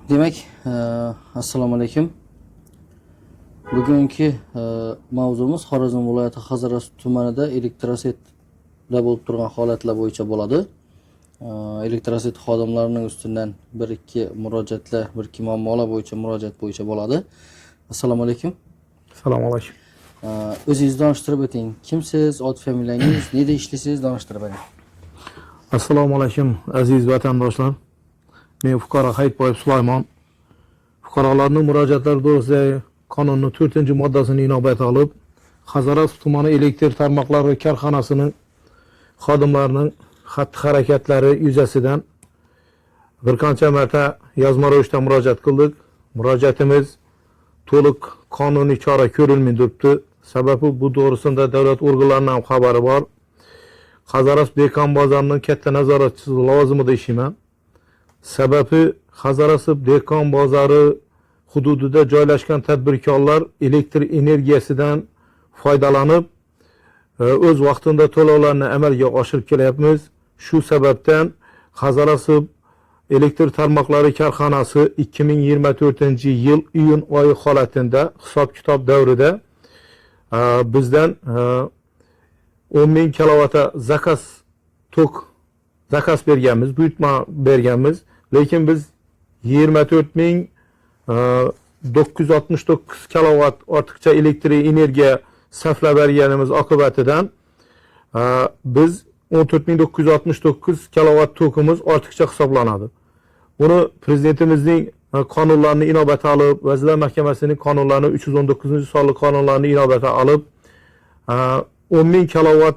Demek, assalomu alaykum. Bugungi mavzumuz Xorazm viloyati Hazora tumanida elektrosetda bo'lib turgan holatlar bo'yicha bo'ladi. Elektroset xodimlarining ustidan 1-2 murojaatlar, 1-2 muammolar bo'yicha murojaat bo'yicha bo'ladi. Assalomu alaykum. Assalomu alaykum. O'zingizni tanishtirib o'ting. Kimsiz, ot familiyangiz, neda ishlaysiz, tanishtirib o'ting. Assalomu alaykum aziz vatandoshlar. Men fuqaro Hayitboyev Sulaymon. Fuqarolarning murojaatlari to'g'risida qonunning 4-moddasini inobatga olib, Hazora tumani elektr tarmoqlari korxonasining xodimlarining xatti-harakatlari yuzasidan bir qancha marta yozma ravishda murojaat qildik. Murojaatimiz to'liq qonuniy chora ko'rilmay turibdi. Sababi bu to'g'risida davlat organlarining ham xabari bor. Hazora Dehqon bozorining katta nazoratchisi lavozimida ishlayman. Sababi Hazora Dehqon bozori hududida joylashgan tadbirkorlar elektr energiyasidan foydalanib, o'z vaqtida to'lovlarni amalga oshirib kelyapmiz. Shu sababdan Hazora elektr tarmoqlari korxonasi 2024-yil iyun oyi holatida hisob-kitob davrida bizdan 10.000 kilovata zakaz berganmiz, buyurtma berganmiz. Lekin biz 24.969 kilovat ortiqcha elektr energiya sarflab berganimiz oqibatidan biz 14.969 kilovat tokimiz ortiqcha hisoblanadi. Buni prezidentimizning qonunlarini inobatga olib, Vazirlar Mahkamasining qonunlarini 319-sonli qonunlarini inobatga olib 10.000 kilovat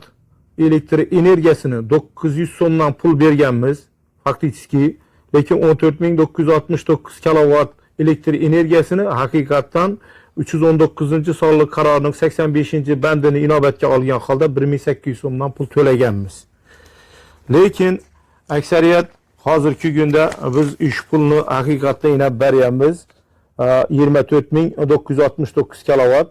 elektr energiyasini 900 so'mdan pul berganmiz faktiski. Lekin 14.969 kilovat elektr energiyasini haqiqatdan 319-sonli qarorning 85-bandini inobatga olgan holda 1.800 so'mdan pul to'laganmiz. Lekin aksariyat hozirgi kunda biz ish pulni haqiqatda inab beryapmiz. 24.969 kilovat,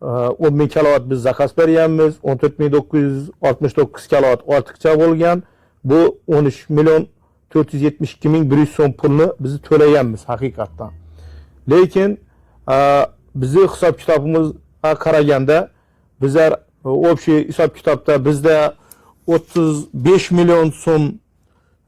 10.000 kilovat biz zakaz beryapmiz. 14.969 kilovat ortiqcha bo'lgan. Bu 13.472.100 so'm pulni biz to'laganmiz haqiqatdan. Lekin bizi hisob-kitobimizga qaraganda bizlar общий hisob-kitobda bizda 35 million so'm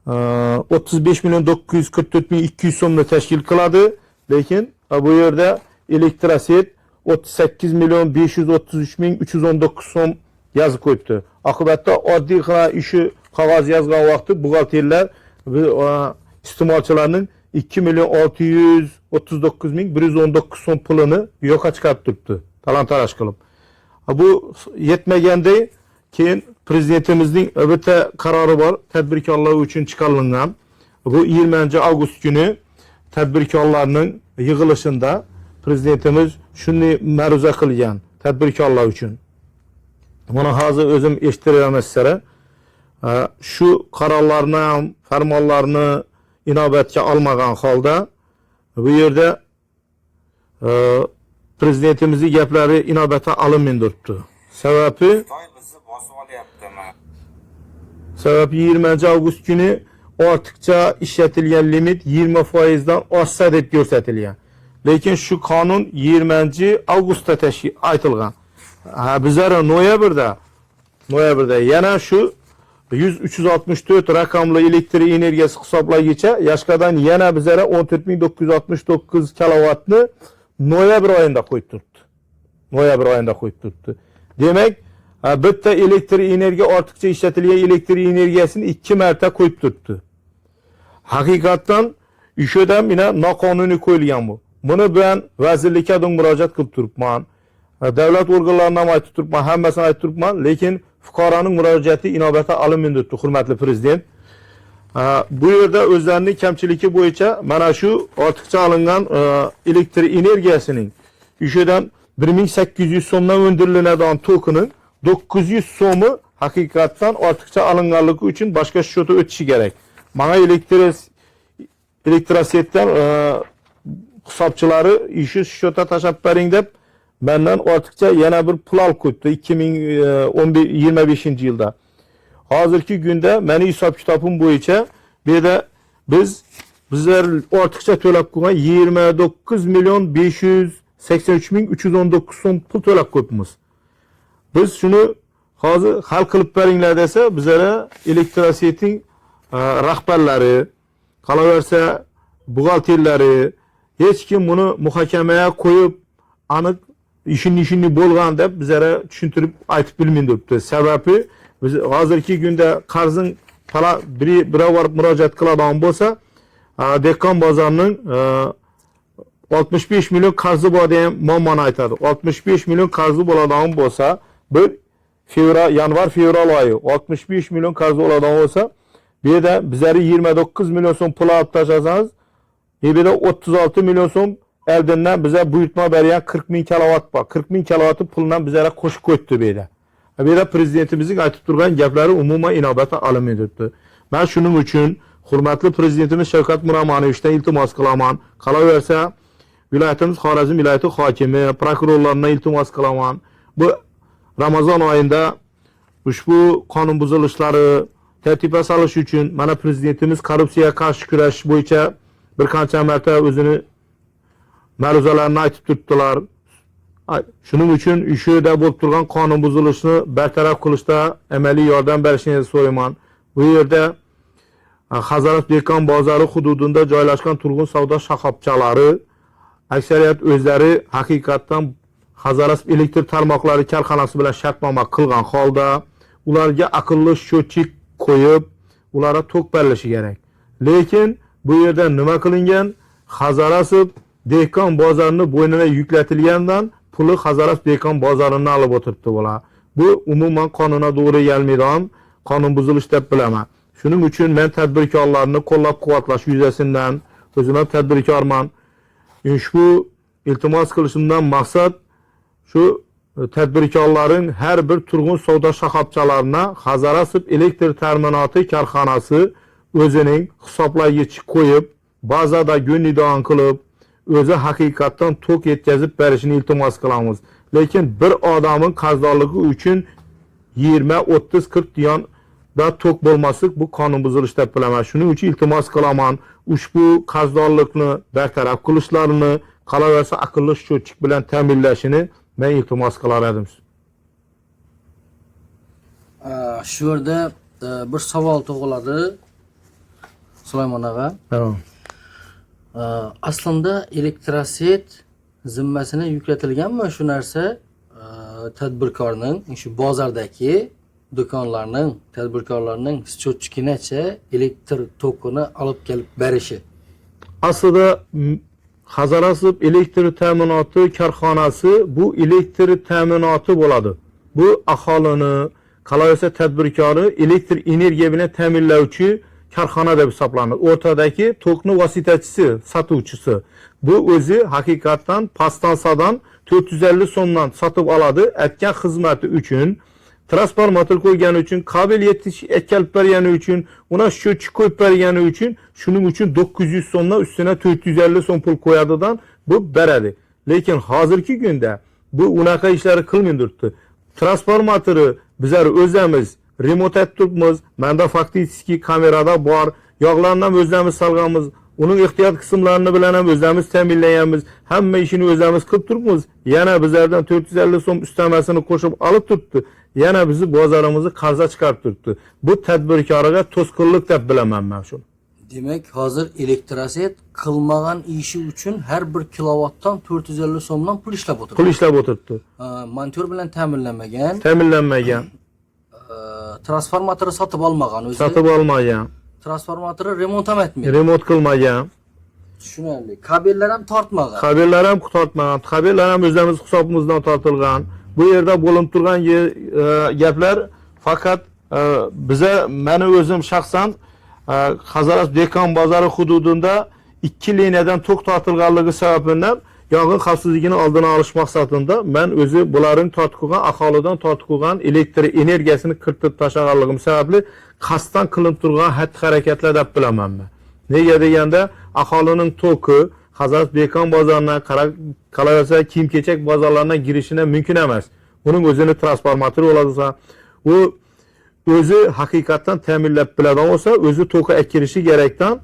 35.944.200 so'mni tashkil qiladi. Lekin bu yerda elektroset 38.533.319 so'm yozib qo'yibdi. Oqibatda oddiy ishi qog'oz yozgan vaqti buxgalterlar iste'molchilarning 2.639.119 so'm pulini yo'qqa chiqarib turibdi, talon-taroj qilib. Bu yetmaganda keyin prezidentimizning bitta qarori bor, tadbirkorlar uchun chiqarilgan. Bu 20-avgust kuni tadbirkorlarning yig'ilishida prezidentimiz shuni ma'ruza qilgan tadbirkorlar uchun. Buni hozir o'zim eshitiraman sizlarga. Shu qarorlarni ham, farmonlarni inobatga olmagan holda bu yerda prezidentimizning gaplari inobatga olinmay turibdi. Sababi 20-avgust kuni ortiqcha ishlatilgan limit 20% oshsa deb ko'rsatilgan. Lekin shu qonun 20-avgustda aytilgan. Bizlar noyabrda yana shu 364 raqamli elektr energiyasi hisoblagicha yoshqadan yana bizlara 14.969 kilovatni noyabr oyida qo'yib turibdi. Demak, bitta elektr energiya ortiqcha ishlatilgan elektr energiyasini 2 marta qo'yib turibdi. Haqiqatdan ishidan mina noqonuniy qo'yilgan bu. Buni ben vazirlikka murojaat qilib turibman. Davlat organlariga ham aytib turibman, hammasini aytib turibman, lekin fuqaroning murojaati inobatga olinmay turibdi, hurmatli prezident. Bu yerda o'zlarining kamchiligi bo'yicha mana shu ortiqcha olingan elektr energiyasining ishidan 1.800 so'mdan o'ndiriladigan tokining 900 so'mi haqiqatdan ortiqcha olinganligi uchun boshqa shota o'tishi kerak. Mana elektrosetdan hisobchilari ishi shota tashab bering deb mendan ortiqcha yana bir pul olib qo'yibdi 2025-yilda. Hozirgi kunda meni hisob-kitobim bo'yicha bu yerda biz bizler ortiqcha to'lab qo'ygan 29 milyon 583 ming 319 so'm pul to'lab qo'yibmiz. Biz shuni hozir hal qilib beringlar desa, bizlara Elektrosiyetning rahbarlari, qolaversa buxgalterlari hech kim buni muhokamaya qo'yib, aniq ishini bo'lgan deb bizlara tushuntirib aytib bilmaydi debdi. Sababi biz hozirgi kunda qarzing biror murojaat qiladigan bo'lsa, dehqon bozorining 65 milyon qarzi bor degan muammoni aytadi. 65 milyon qarzi bo'ladigan bo'lsa, bir yanvar fevral oyi 65 milyon qarzi bo'ladigan bo'lsa, bu yerda bizlari 29 milyon so'm pul olib tashlasangiz, bu yerda 36 milyon so'm eldindan bize buyurtma bergen 40 ming kilowatt bor. 40 ming kilowattı pulundan bizlere qo'shib qo'yibdi bu yerda. Bu yerda prezidentimizning aytib turgan gaplari umuman inobatga olinmayapti. Ben shuning uchun hurmatli prezidentimiz Shavkat Miromonovichdan iltimos qilaman. Qolaversa, viloyatimiz Xorazm viloyati hokimi, prokurorlardan iltimos qilaman. Bu Ramazon oyida ushbu qonun buzilishlari tartibga solish uchun mana prezidentimiz korrupsiyaga qarshi kurash bo'yicha bir qancha marta o'zini ma'ruzalarini aytib turibdilar. Shuning uchun ishida bo'lib turgan qonun buzilishini bartaraf qilishda amaliy yordam berishingizni so'rayman. Bu yerda Hazarat dehqon bozori hududida joylashgan turg'un savdo shoxobchalari aksariyat o'zlari haqiqatdan Hazarat elektr tarmoqlari korxonasi bilan shartnoma qilgan holda ularga aqlli sho'tchik qo'yib, ularga tok berilishi kerak. Lekin bu yerda nima qilingan? Hazarat dehqon bozorini bo'ynina yuklatilgandan puli Hazarat dehqon bozorini olib o'tiribdi bular. Bu umuman qonunga to'g'ri kelmaydigan qonun buzilish deb bilaman. Shuning uchun men tadbirkorlarni qo'llab-quvvatlash yuzasidan o'zim ham tadbirkorman. Ushbu iltimos qilishimdan maqsad shu tadbirkorlarning har bir turg'un savdo shoxobchalarına Hazarat elektr ta'minoti korxonasi o'zining hisoblagichi qo'yib, bazada go'nidon qilib, o'zi haqiqatdan tok yetkazib berishini iltimos qilamiz. Lekin bir odamning qarzdorligi uchun 20, 30, 40 diyon da tok bo'lmaslik bu qonun buzilish deb bilaman. Shuning uchun iltimos qilaman, ushbu qarzdorlikni bartaraf qilishlarini, qolaversa aqlli sho'tchik bilan ta'minlashini men iltimos qilar edim. Shu yerda bir savol tug'iladi. Sulaymon og'a. Aslında Elektrosiyet zimmasini yuklatilganmi shu narsa tadbirkorning, shu bozordagi do'konlarning, tadbirkorlarning счетчигinacha elektr tokini olib kelib berishi. Aslida Hazarat elektr ta'minoti korxonasi bu elektr ta'minoti bo'ladi. Bu aholini, qolaversa tadbirkori elektr energiya bilan ta'minlovchi korxona deb hisoblanadi. O'rtadagi tokni vositachisi, sotuvchisi. Bu o'zi haqiqatdan pastansadan 450 so'mdan sotib oladi. Aytgan xizmati uchun, transformator qo'ygani uchun, kabel yetkazib bergani uchun, una sho'tchik qo'yib bergani uchun, shuning uchun 900 so'mdan ustuna 450 so'm pul qo'yadidan bu beradi. Lekin hozirgi kunda bu unaqa ishlar qilmaydi. Transformatori bizlar o'zimiz remont etib turibmiz. Menda faktiski kamerada bor. Yog'larni ham o'zimiz solganmiz. Uning ehtiyot qismlarini bilan ham o'zimiz ta'minlayapmiz. Hamma ishini o'zimiz qilib turibmiz. Yana bizlardan 450 so'm ustamasini qo'shib olib turibdi. Yana bizni bozorimizni qarzga chiqarib turibdi. Bu tadbirkorga to'sqinlik deb bilaman men shuni. Demak, hozir Elektrosiyet qilmagan ishi uchun har 1 kilovatdan 450 so'mdan pul ishlab o'tiribdi. Pul ishlab o'tiribdi. Montor bilan ta'minlanmagan. Ta'minlanmagan. Transformatori sotib olmagan o'zi. Sotib olmagan. Transformatori remont ham etmaydi. Remont qilmagan. Tushunarli. Kabellar ham tortmagan. Kabellar ham tortmagan. Kabellar ham o'zimiz hisobimizdan tortilgan. Bu yerda bo'linib turgan gaplar faqat biza meni o'zim shaxsan Hazarat dehqon bozori hududida 2 liniyadan tok tortilganligi sababidan yong'in xavfsizligini oldini olish maqsadida men o'zi bularning tortib qo'ygan aholidan tortib qo'ygan elektr energiyasini kiritib tashlaganligim sababli qasddan qilinib turgan xatti-harakatlar deb bilaman men. Nega deganda aholining toki Hazarat dehqon bozoridan qolaversa kiyim-kechak bozorlariga girishini mumkin emas. Uning o'zini transformatori bo'lsa, u o'zi haqiqatdan ta'minlab biladigan bo'lsa, o'zi toki akkirishi kerakdan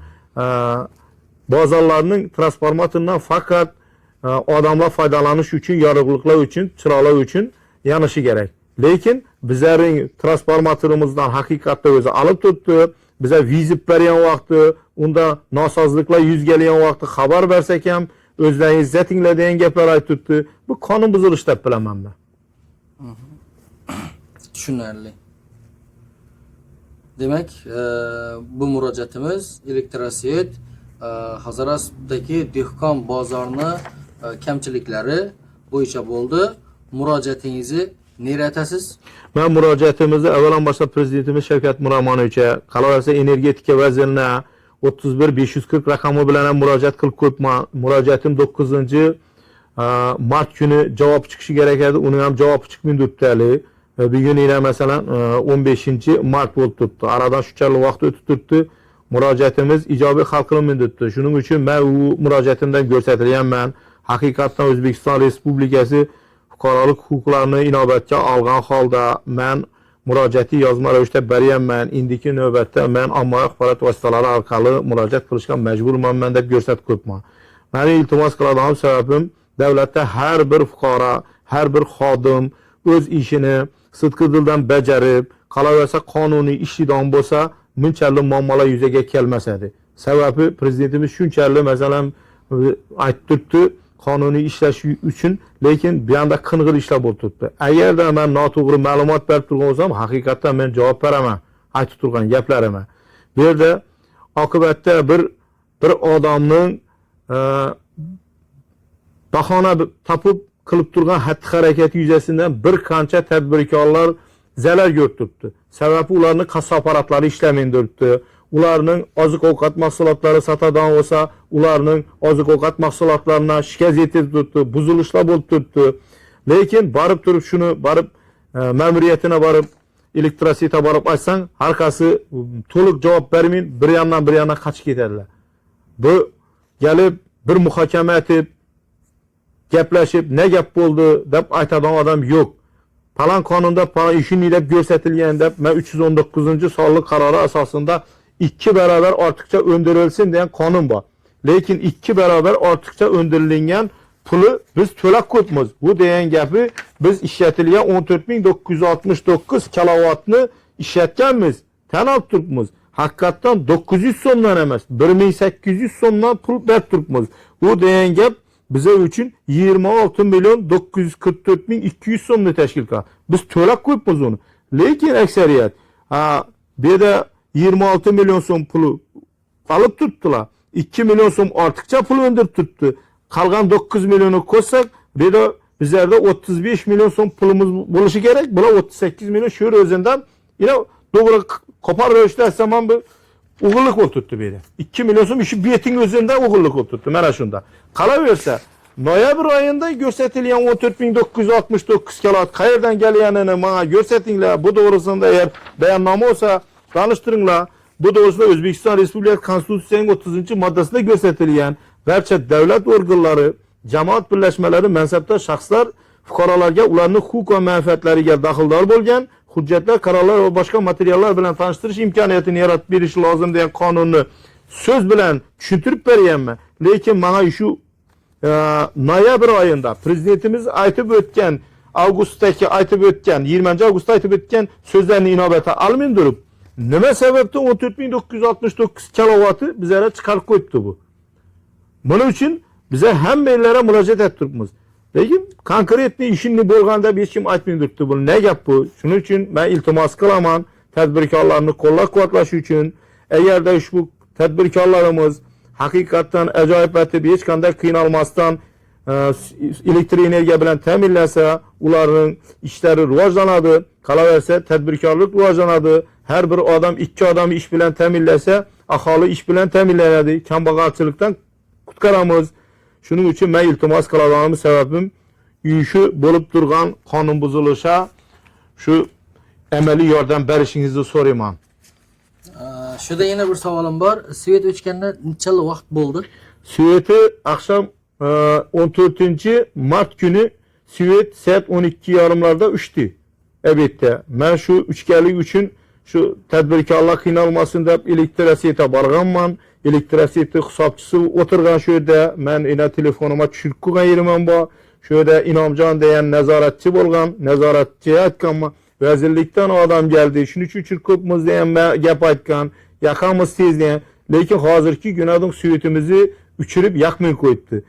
bozorlarning transformatoridan faqat odamlar foydalanish uchun, yorug'liklar uchun, chiroqlar uchun yonishi kerak. Lekin bizning transformatorimizdan haqiqatda o'zi olib turibdi. Biza vizib bergan vaqti, unda nosozliklar yuz kelgan vaqti xabar bersak ham o'zlaringiz zatinglar degan gaplar aytibdi. Bu qonun buzilishi deb bilaman men. Tushunarli. Demak, bu murojaatimiz Elektrosvet Hazorasutdagi dehqon bozorini kamchiliklari bo'yicha bo'ldi. Murojaatingizni nega aytasiz? Men murojaatimizni avvalambor prezidentimiz Shavkat Miromonovichga, qolaversa energetika vazirina 31540 raqami bilan ham murojaat qilib ko'pman. Murojaatim 9-mart kuni javob chiqishi kerak edi. Uni ham javob chiqmay turibdi. Bugun yana masalan 15-mart bo'lib turibdi. Aradan shunchalik vaqt o'tib turibdi. Murojaatimiz ijobiy hal qilinmay turibdi. Shuning uchun men u murojaatimdan ko'rsatilganman. Haqiqatan O'zbekiston Respublikasi fuqarolik huquqlarini inobatga olgan holda men murojaatni yozma ravishda beryapman. Indiki navbatda men ommaviy axborot vositalari orqali murojaat qilishga majburman deb ko'rsatib ko'pman. Meni iltimos qiladigan sababim davlatda har bir fuqaro, har bir xodim o'z ishini sidqi dildan bajarib, qolaversa qonuniy ishchidan bo'lsa, bunchalik muammolar yuzaga kelmas edi. Sababi prezidentimiz shunchalik masalan aytib turibdi, qonuniy ishlash uchun, lekin bu yerda qing'ir ishlar bo'lib turibdi. Agarda men noto'g'ri ma'lumot berib turgan bo'lsam, haqiqatan men javob beraman, aytib turgan gaplarimga. Bu yerda oqibatda bir odamning bahona topib qilib turgan xatti-harakati yuzasidan bir qancha tadbirkorlar zarar ko'ribdi. Sababi ularning kassa apparatlari ishlamaydi turibdi. Ularning oziq-ovqat mahsulotlari sotadigan bo'lsa, ularning oziq-ovqat mahsulotlaridan shikast yetib turibdi, buzilishlar bo'lib turibdi. Lekin borib turib shuni ma'muriyatına borib Elektrosvetga borib aytsang, harqasi to'liq javob bermay, bir yandan qochib ketadilar. Bu kelib bir muhokama etib, gaplashib, ne gap bo'ldi deb aytadigan odam yo'q. Falan qonunda falan ishini deb ko'rsatilgan deb men 319-sonli qarori asosida 2 barobar ortiqcha o'ndirilsin degan qonun bor. Lekin 2 barobar ortiqcha o'ndirilgan puli biz to'lab ko'pmiz. Bu degan gapi biz ishlatilgan 14969 kilovatni ishlatganmiz, tan olib turibmiz. Haqiqatan 900 so'mdan emas, 1800 so'mdan pul berib turibmiz. Bu degan gap bize için 26.944.200 so'mni tashkil qiladi. Biz to'lab qo'yibmiz uni. Lekin aksariyat bu yerda 26 million so'm puli olib turibdilar. 2 million so'm ortiqcha pul undirib turibdi. Qolgan 9 millionni qo'shsak, bu yerda bizlarda 35 million so'm pulimiz bo'lishi kerak. Bular 38 million shu o'zidan yana to'g'ri qopar ravishda zaman bu o'g'illik bo'lib turibdi bu yerda. 2 million so'm ishi beting o'zidan o'g'illik bo'lib turibdi. Mana shunda. Qolaversa, noyabr oyida ko'rsatilgan 14969 kilovat qayerdan kelganini menga ko'rsatinglar. Bu to'g'risida eğer bayonnoma olsa tanishtiringlar. Bu to'g'risida O'zbekiston Respublikasi Konstitutsiyasining 30-moddasida ko'rsatilgan barcha davlat organlari, jamoat birlashmalari, mansabdor shaxslar fuqarolarga ularning huquq va manfaatlariga daxldor bo'lgan hujjatlar, qarorlar va boshqa materiallar bilan tanishtirish imkoniyatini yaratib berish lozim degan qonunni so'z bilan tushuntirib beryapman. Lekin mana shu noyabr oyida prezidentimiz aytib o'tgan, avgustdagi aytib o'tgan, 20-avgustda aytib o'tgan so'zlarni inobatga olmay turib, nima sababdan 14969 kilovatni bizlarga chiqarib qo'yibdi bu? Buning uchun bize hammalarga murojaat etib turibmiz. Lekin konkretni ishini bo'lganda hech kim aytmay turibdi. Bu ne gap bu? Shuning uchun men iltimos qilaman tadbirkorlarni qo'llab-quvvatlash uchun, agarda ushbu tadbirkorlarimiz haqiqatan ajoyib etib hech qanday qiynalmasdan elektr energiya bilan ta'minlasa, ularning ishlari rivojlanadi, qolaversa tadbirkorlik rivojlanadi. Har bir odam 2 odam ish bilan ta'minlasa, aholi ish bilan ta'minlanadi. Kambag'alchilikdan qutqaramiz. Shuning uchun men iltimos qiladigan sababim shu bo'lib turgan qonun buzilishiga shu amaliy yordam berishingizni so'rayman. Şurada yine bir savolim bor. Svet o'chganda necha vaqt bo'ldi? Sveti akşam 14-mart günü Svet saat 12:30larda uçtu. Elbette. Ben şu üçgenlik için Şu tadbirkorlar qiynalmasin deb elektrosiyete borganman. Elektrosiyeti hisobchisi o'tirgan shu yerda. Men ina telefonima tushirib qo'ygan yerim bor. Shu yerda Inomjon degan nazoratchi bo'lgan. Nazoratchiga aytganman. Vazirlikdan odam keldi. Shuning uchun ko'pmiz degan gap aytgan. Yaqamiz tez degan. Lekin hozirgi kunadın suyetimizni uchirib yoqmay qo'yibdi.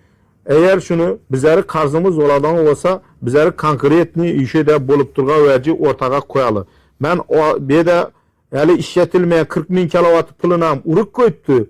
Eğer şunu bizlari qarzimiz bo'ladigan bo'lsa, bizlari konkretni ishida bo'lib turgan vaji o'rtaga qo'yali. Men o beda hali ishlatilmagan 40 ming kilovat pulini ham urib qo'yibdi.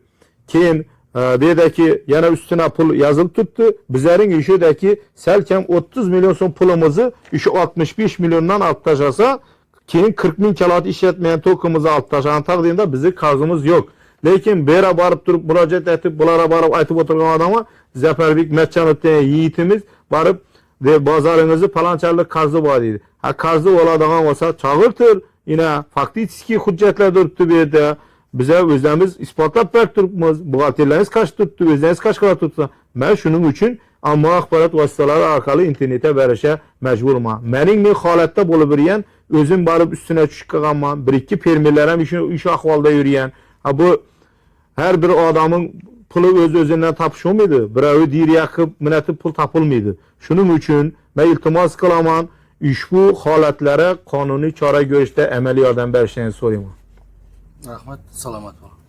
Keyin bedaki yana üstüne pul yazılıb tuttu. Bizlerin işideki selkem 30 milyon son pulumuzu işi 65 milyondan alt taşasa keyin 40 ming kilovat işletmeyen tokumuzu alt taşan takdirinde bizi qarzımız yok. Lekin bera barıp durup müracaat etip bulara barıp aytıp oturgan adama Zaferbek Metcanov degan yiğitimiz barıp bazarınızı palançarlık qarzı var dedi. Ha qarzı oladigan olsa çağırtır. Yine faktiski hüccetler duruptu bu yerda. Bize özlerimiz ispatlap berip turupmiz. Buhalterleriniz kaç tuttu, özleriniz kaç kadar tuttu. Ben şunun için amma axborot vositaları orqali internetga berishga majburman. Mening men holatda bo'lib yurgan, o'zim borib ustuna tushib qolganman. Bir ikki fermerlar ham ish ahvolda yurgan. Ha bu her bir adamın pulu öz-özündən tapışılmaydı. Biravi deyir yaqib, minatib pul tapılmaydı. Şunun için ben iltimos qilaman, ushbu holatlara qonuniy chora ko'rishda amaliy yordam berishni so'rayman. Rahmat, salomat bo'ling.